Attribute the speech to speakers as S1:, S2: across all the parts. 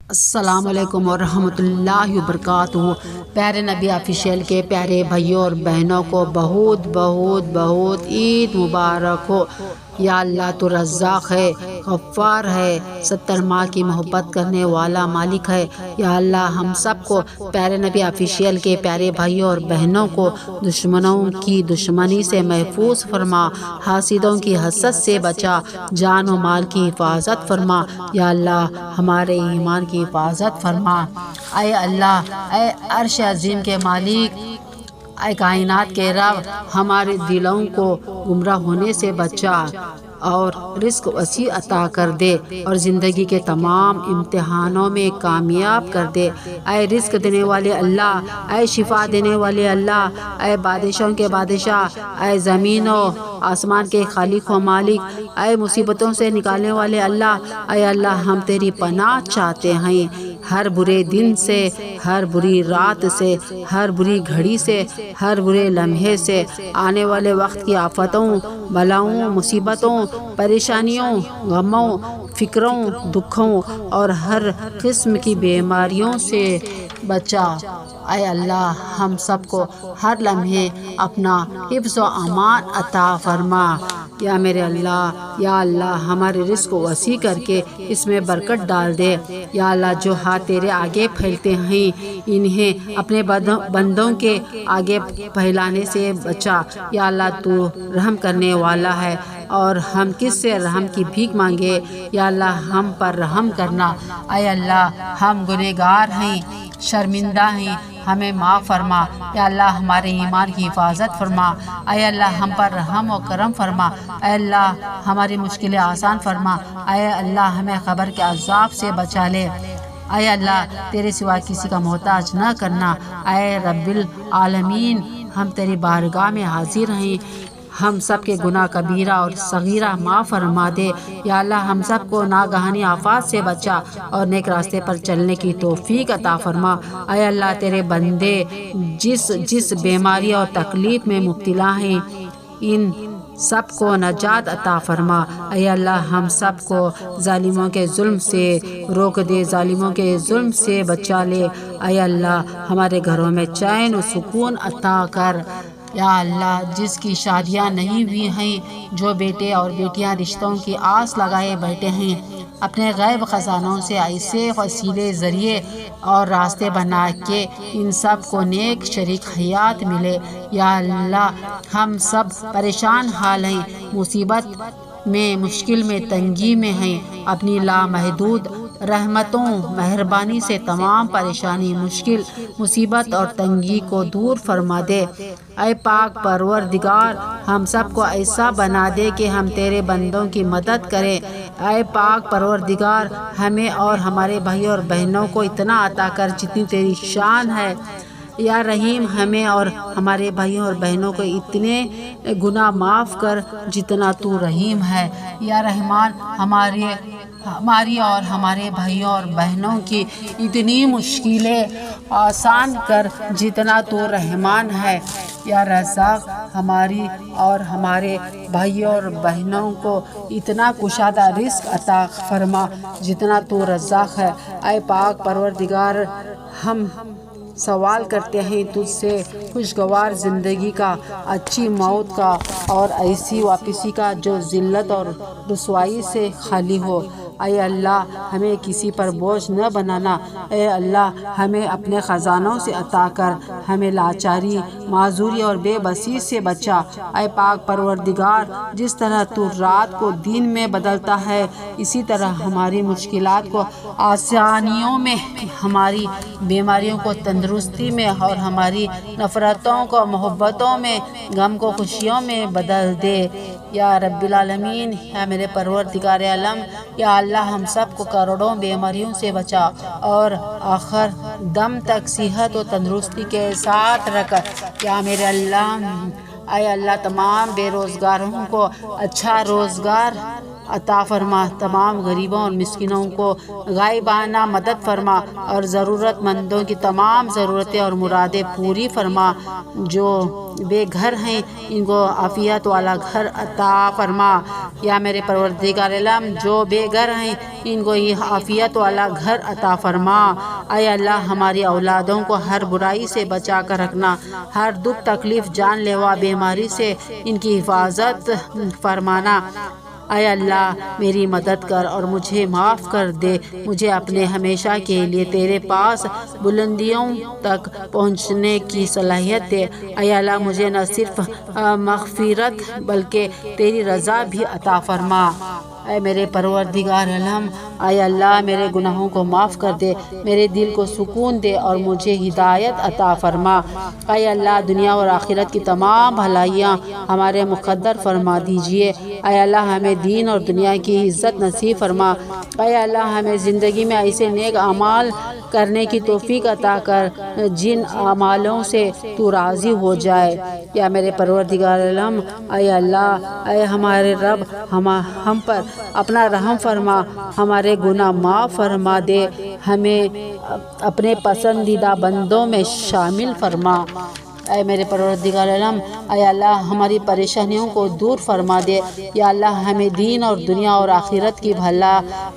S1: السلام علیکم ورحمۃ اللہ وبرکاتہ۔ پیارے نبی آفیشیل کے پیارے بھائیوں اور بہنوں کو بہت بہت بہت عید مبارک ہو۔ یا اللہ تو رزاق ہے، غفار ہے، 70 ماہ کی محبت کرنے والا مالک ہے۔ یا اللہ ہم سب کو پیارے نبی آفیشیل کے پیارے بھائیوں اور بہنوں کو دشمنوں کی دشمنی سے محفوظ فرما، حاسدوں کی حسد سے بچا، جان و مال کی حفاظت فرما۔ یا اللہ ہمارے ایمان کی حفاظت فرما۔ اے اللہ، اے عرش عظیم کے مالک، اے کائنات کے رب، ہمارے دلوں کو گمراہ ہونے سے بچا اور رزق وسیع عطا کر دے اور زندگی کے تمام امتحانوں میں کامیاب کر دے۔ اے رزق دینے والے اللہ، اے شفا دینے والے اللہ، اے بادشاہوں کے بادشاہ، اے زمین و آسمان کے خالق و مالک، اے مصیبتوں سے نکالنے والے اللہ، اے اللہ ہم تیری پناہ چاہتے ہیں۔ ہر برے دن سے، ہر بری رات سے، ہر بری گھڑی سے، ہر برے لمحے سے، آنے والے وقت کی آفتوں، بلاؤں، مصیبتوں، پریشانیوں، غموں، فکروں، دکھوں اور ہر قسم کی بیماریوں سے بچا۔ اے اللہ ہم سب کو ہر لمحے اپنا حفظ و امان عطا فرما۔ یا میرے اللہ، یا اللہ ہمارے رزق کو وسیع کر کے اس میں برکت ڈال دے۔ یا اللہ جو ہاتھ تیرے آگے پھیلتے ہیں انہیں اپنے بندوں کے آگے پھیلانے سے بچا۔ یا اللہ تو رحم کرنے والا ہے اور ہم کس سے رحم کی بھیک مانگے۔ یا اللہ ہم پر رحم کرنا۔ اے اللہ ہم گنہگار ہیں، شرمندہ ہیں، ہمیں معاف فرما۔ یا اللہ ہمارے ایمان کی حفاظت فرما۔ اے اللہ ہم پر رحم و کرم فرما۔ اے اللہ ہماری مشکلیں آسان فرما۔ اے اللہ ہمیں قبر کے عذاب سے بچا لے۔ اے اللہ تیرے سوا کسی کا محتاج نہ کرنا۔ اے رب العالمین ہم تیری بارگاہ میں حاضر ہیں، ہم سب کے گناہ کبیرہ اور صغیرہ معاف فرما دے۔ یا اللہ ہم سب کو ناگہانی آفات سے بچا اور نیک راستے پر چلنے کی توفیق عطا فرما۔ اے اللہ تیرے بندے جس بیماری اور تکلیف میں مبتلا ہیں ان سب کو نجات عطا فرما۔ اے اللہ ہم سب کو ظالموں کے ظلم سے روک دے، ظالموں کے ظلم سے بچا لے۔ اے اللہ ہمارے گھروں میں چین و سکون عطا کر۔ یا اللہ جس کی شادیاں نہیں ہوئی ہیں، جو بیٹے اور بیٹیاں رشتوں کی آس لگائے بیٹھے ہیں، اپنے غیب خزانوں سے ایسے وسیلے ذریعے اور راستے بنا کے ان سب کو نیک شریک حیات ملے۔ یا اللہ ہم سب پریشان حال ہیں، مصیبت میں، مشکل میں، تنگی میں ہیں، اپنی لامحدود رحمتوں مہربانی سے تمام پریشانی، مشکل، مصیبت اور تنگی کو دور فرما دے۔ اے پاک پروردگار ہم سب کو ایسا بنا دے کہ ہم تیرے بندوں کی مدد کریں۔ اے پاک پروردگار ہمیں اور ہمارے بھائیوں اور بہنوں کو اتنا عطا کر جتنی تیری شان ہے۔ یا رحیم ہمیں اور ہمارے بھائیوں اور بہنوں کو اتنے گناہ معاف کر جتنا تو رحیم ہے۔ یا رحمان ہماری اور ہمارے بھائیوں اور بہنوں کی اتنی مشکلیں آسان کر جتنا تو رحمان ہے۔ یا رزاق ہماری اور ہمارے بھائیوں اور بہنوں کو اتنا کشادہ رزق عطا فرما جتنا تو رزاق ہے۔ اے پاک پروردگار ہم سوال کرتے ہیں تجھ سے خوشگوار زندگی کا، اچھی موت کا اور ایسی واپسی کا جو ذلت اور رسوائی سے خالی ہو۔ اے اللہ ہمیں کسی پر بوجھ نہ بنانا۔ اے اللہ ہمیں اپنے خزانوں سے عطا کر، ہمیں لاچاری، معذوری اور بے بسی سے بچا۔ اے پاک پروردگار جس طرح تو رات کو دن میں بدلتا ہے اسی طرح ہماری مشکلات کو آسانیوں میں، ہماری بیماریوں کو تندرستی میں اور ہماری نفرتوں کو محبتوں میں، غم کو خوشیوں میں بدل دے۔ یا رب العالمین یا میرے پروردگار عالم، یا اللہ ہم سب کو کروڑوں بیماریوں سے بچا اور آخر دم تک صحت و تندرستی کے ساتھ رکھ۔ یا میرے اللہ، اے اللہ تمام بے روزگاروں کو اچھا روزگار عطا فرما، تمام غریبوں اور مسکینوں کو غائبانہ مدد فرما اور ضرورت مندوں کی تمام ضرورتیں اور مرادیں پوری فرما۔ جو بے گھر ہیں ان کو عافیت والا گھر عطا فرما۔ یا میرے پروردگار عالم جو بے گھر ہیں ان کو یہ عافیت والا گھر عطا فرما۔ اے اللہ ہماری اولادوں کو ہر برائی سے بچا کر رکھنا، ہر دکھ تکلیف جان لیوا بیماری سے ان کی حفاظت فرمانا۔ اے اللہ میری مدد کر اور مجھے معاف کر دے، مجھے اپنے ہمیشہ کے لیے تیرے پاس بلندیوں تک پہنچنے کی صلاحیت دے۔ اے اللہ مجھے نہ صرف مغفرت بلکہ تیری رضا بھی عطا فرما۔ اے میرے پروردگار عالم، اے اللہ میرے گناہوں کو معاف کر دے، میرے دل کو سکون دے اور مجھے ہدایت عطا فرما۔ اے اللہ دنیا اور آخرت کی تمام بھلائیاں ہمارے مقدر فرما دیجئے۔ اے اللہ ہمیں دین اور دنیا کی عزت نصیب فرما۔ اے اللہ ہمیں زندگی میں ایسے نیک اعمال کرنے کی توفیق عطا کر جن اعمالوں سے تو راضی ہو جائے۔ یا میرے پروردگار عالم، اے اللہ اے ہمارے رب ہم پر اپنا رحم فرما، ہمارے گناہ معاف فرما دے، ہمیں اپنے پسندیدہ بندوں میں شامل فرما۔ اے میرے پروردگار عالم، اے اللہ ہماری پریشانیوں کو دور فرما دے۔ یا اللہ ہمیں دین اور دنیا اور آخرت کی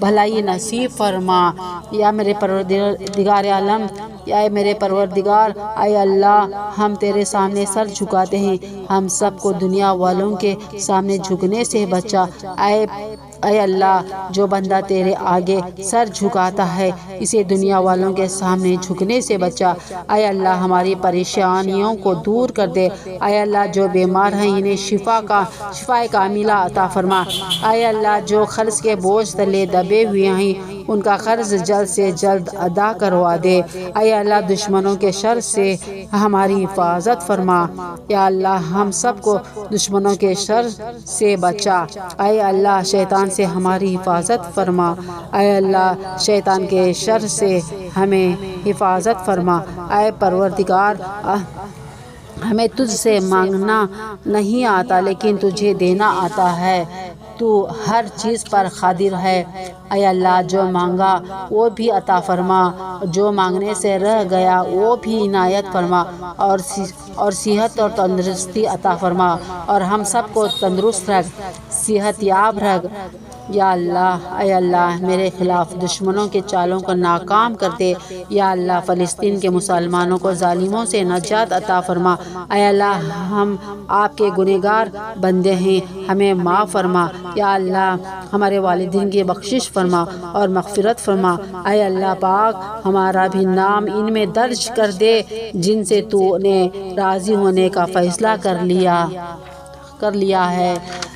S1: بھلائی نصیب فرما۔ یا میرے پروردگار عالم، اے میرے پروردگار، اے اللہ ہم تیرے سامنے سر جھکاتے ہیں، ہم سب کو دنیا والوں کے سامنے جھکنے سے بچا۔ اے اللہ جو بندہ تیرے آگے سر جھکاتا ہے اسے دنیا والوں کے سامنے جھکنے سے بچا۔ اے اللہ ہماری پریشانیوں کو دور کر دے۔ اے اللہ جو بیمار ہیں انہیں شفا کاملہ عطا فرما۔ اے اللہ جو قرض کے بوجھ تلے دبے ہوئے ہیں ان کا قرض جلد سے جلد ادا کروا دے۔ اے اللہ دشمنوں کے شر سے ہماری حفاظت فرما۔ یا اللہ ہم سب کو دشمنوں کے شر سے بچا۔ اے اللہ شیطان سے ہماری حفاظت فرما۔ اے اللہ شیطان کے شر سے ہمیں حفاظت فرما۔ اے پروردگار ہمیں تجھ سے مانگنا نہیں آتا لیکن تجھے دینا آتا ہے، تو ہر چیز پر قادر ہے۔ اے اللہ جو مانگا وہ بھی عطا فرما، جو مانگنے سے رہ گیا وہ بھی عنایت فرما، اور صحت اور تندرستی عطا فرما، اور ہم سب کو تندرست رکھ، صحت یاب رکھ۔ یا اللہ اے اللہ میرے خلاف دشمنوں کے چالوں کو ناکام کر دے۔ یا اللہ فلسطین کے مسلمانوں کو ظالموں سے نجات عطا فرما۔ اے اللہ ہم آپ کے گنہگار بندے ہیں، ہمیں معاف فرما۔ یا اللہ ہمارے والدین کی بخشش فرما اور مغفرت فرما۔ اے اللہ پاک ہمارا بھی نام ان میں درج کر دے جن سے تو نے راضی ہونے کا فیصلہ کر لیا ہے۔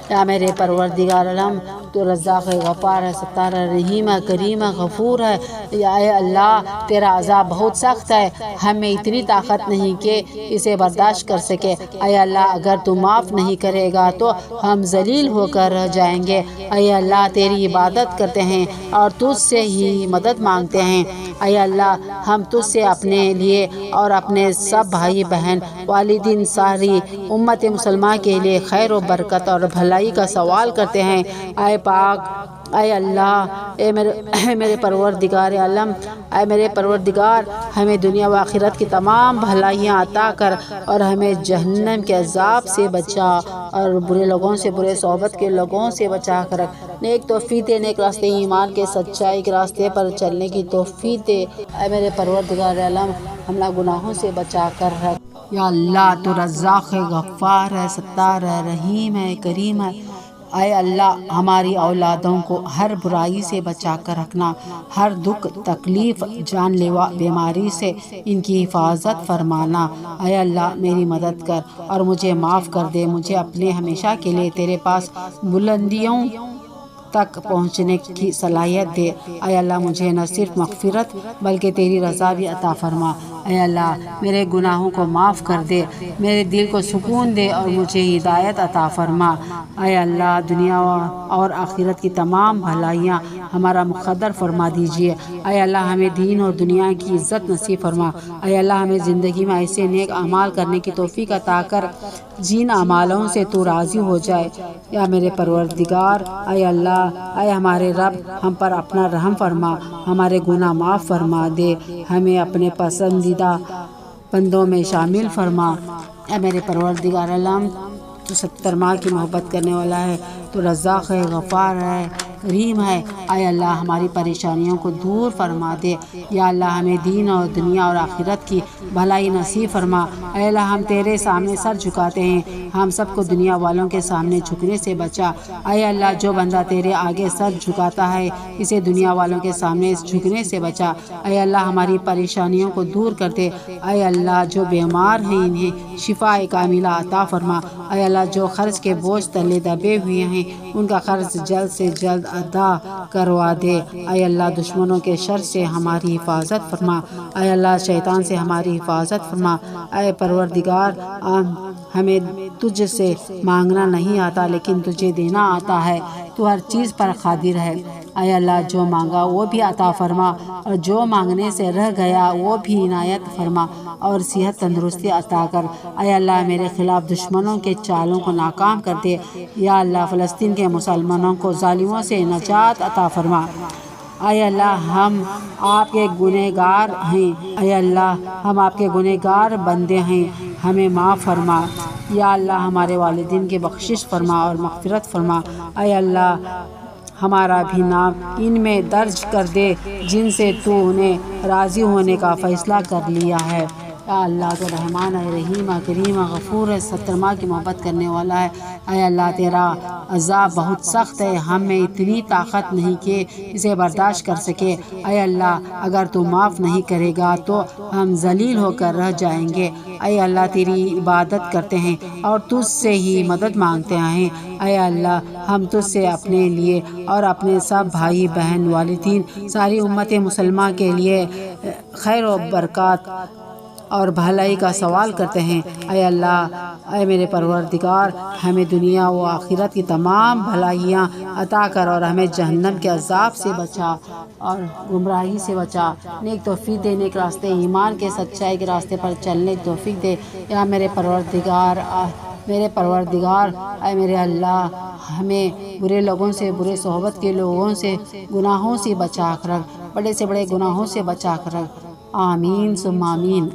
S1: یا میرے پروردگار عالم تو رزاق غفار ہے، ستار رحیم ہے، کریم ہے، غفور ہے۔ یا اے اللہ تیرا عذاب بہت سخت ہے، ہمیں اتنی طاقت نہیں کہ اسے برداشت کر سکے۔ اے اللہ اگر تو معاف نہیں کرے گا تو ہم ذلیل ہو کر رہ جائیں گے۔ اے اللہ تیری عبادت کرتے ہیں اور تجھ سے ہی مدد مانگتے ہیں۔ اے اللہ ہم تجھ سے اپنے لیے اور اپنے سب بھائی بہن والدین ساری امت مسلمہ کے لیے خیر و برکت اور بھلائی کا سوال کرتے ہیں۔ اے پاک اے اللہ اے میرے پروردگار عالم، اے میرے پروردگار ہمیں دنیا و آخرت کی تمام بھلائیاں عطا کر اور ہمیں جہنم کے عذاب سے بچا اور برے لوگوں سے، برے صحبت کے لوگوں سے بچا کر رکھ۔ نیک توفیق دے، نیک راستے ایمان کے سچائی کے راستے پر چلنے کی توفیق دے۔ اے میرے پروردگار عالم ہمیں گناہوں سے بچا کر رکھ۔ یا اللہ تو رزاق ہے، غفار ہے، ستار ہے، رحیم ہے، کریم ہے۔ اے اللہ ہماری اولادوں کو ہر برائی سے بچا کر رکھنا، ہر دکھ تکلیف جان لیوا بیماری سے ان کی حفاظت فرمانا۔ اے اللہ میری مدد کر اور مجھے معاف کر دے، مجھے اپنے ہمیشہ کے لیے تیرے پاس بلندیوں تک پہنچنے کی صلاحیت دے۔ اے اللہ مجھے نہ صرف مغفرت بلکہ تیری رضا بھی عطا فرما۔ اے اللہ میرے گناہوں کو معاف کر دے، میرے دل کو سکون دے اور مجھے ہدایت عطا فرما۔ اے اللہ دنیا اور آخرت کی تمام بھلائیاں ہمارا مقدر فرما دیجیے۔ اے اللہ ہمیں دین اور دنیا کی عزت نصیب فرما۔ اے اللہ ہمیں زندگی میں ایسے نیک اعمال کرنے کی توفیق عطا کر جن اعمالوں سے تو راضی ہو جائے۔ یا میرے پروردگار اے اللہ اللہ اے ہمارے رب ہم پر اپنا رحم فرما، ہمارے گناہ معاف فرما دے، ہمیں اپنے پسندیدہ بندوں میں شامل فرما۔ اے میرے پروردگار عالم تو 70 ماہ کی محبت کرنے والا ہے، تو رزاق ہے، غفار ہے، کریم ہے۔ اے اللہ ہماری پریشانیوں کو دور فرما دے، یا اللہ ہمیں دین اور دنیا اور آخرت کی بھلائی نصیب فرما۔ اے اللہ ہم تیرے سامنے سر جھکاتے ہیں، ہم سب کو دنیا والوں کے سامنے جھکنے سے بچا۔ اے اللہ جو بندہ تیرے آگے سر جھکاتا ہے اسے دنیا والوں کے سامنے جھکنے سے بچا۔ اے اللہ ہماری پریشانیوں کو دور کر دے۔ اے اللہ جو بیمار ہیں انہیں شفا کاملہ عطا فرما۔ اے اللہ جو قرض کے بوجھ تلے دبے ہوئے ہیں ان کا قرض جلد سے جلد ادا کروا دے۔ اے اللہ دشمنوں کے شر سے ہماری حفاظت فرما۔ اے اللہ شیطان سے ہماری حفاظت فرما۔ اے پروردگار ہمیں تجھ سے مانگنا نہیں آتا لیکن تجھے دینا آتا ہے، تو ہر چیز پر قادر ہے۔ اے اللہ جو مانگا وہ بھی عطا فرما، اور جو مانگنے سے رہ گیا وہ بھی عنایت فرما، اور صحت تندرستی عطا کر۔ اے اللہ میرے خلاف دشمنوں کے چالوں کو ناکام کر دے۔ یا اللہ فلسطین کے مسلمانوں کو ظالموں سے نجات عطا فرما۔ اے اللہ ہم آپ کے گنہگار ہیں، اے اللہ ہم آپ کے گنہگار بندے ہیں، ہمیں معاف فرما۔ یا اللہ ہمارے والدین کی بخشش فرما اور مغفرت فرما۔ اے اللہ ہمارا بھی نام ان میں درج کر دے جن سے تو انہیں راضی ہونے کا فیصلہ کر لیا ہے۔ یا اللہ تو رحمان ہے، رحیم ہے، کریم ہے، غفور ہے، 70 ماہ کی محبت کرنے والا ہے۔ اے اللہ تیرا عذاب بہت سخت ہے، ہم میں اتنی طاقت نہیں کہ اسے برداشت کر سکے۔ اے اللہ اگر تو معاف نہیں کرے گا تو ہم ذلیل ہو کر رہ جائیں گے۔ اے اللہ تیری عبادت کرتے ہیں اور تجھ سے ہی مدد مانگتے ہیں۔ اے اللہ ہم تجھ سے اپنے لیے اور اپنے سب بھائی بہن، والدین، ساری امت مسلمہ کے لیے خیر و برکات اور بھلائی کا سوال کرتے ہیں۔ اے اللہ اے میرے پروردگار ہمیں دنیا و آخرت کی تمام بھلائیاں عطا کر، اور ہمیں جہنم کے عذاب سے بچا اور گمراہی سے بچا۔ نیک توفیق دے، نیک راستے ایمان کے سچائی کے راستے پر چلنے کی توفیق دے۔ یا میرے پروردگار اے میرے اللہ ہمیں برے لوگوں سے، برے صحبت کے لوگوں سے، گناہوں سے بچا کر رکھ، بڑے سے بڑے گناہوں سے بچا کر رکھ۔ آمین ثم آمین۔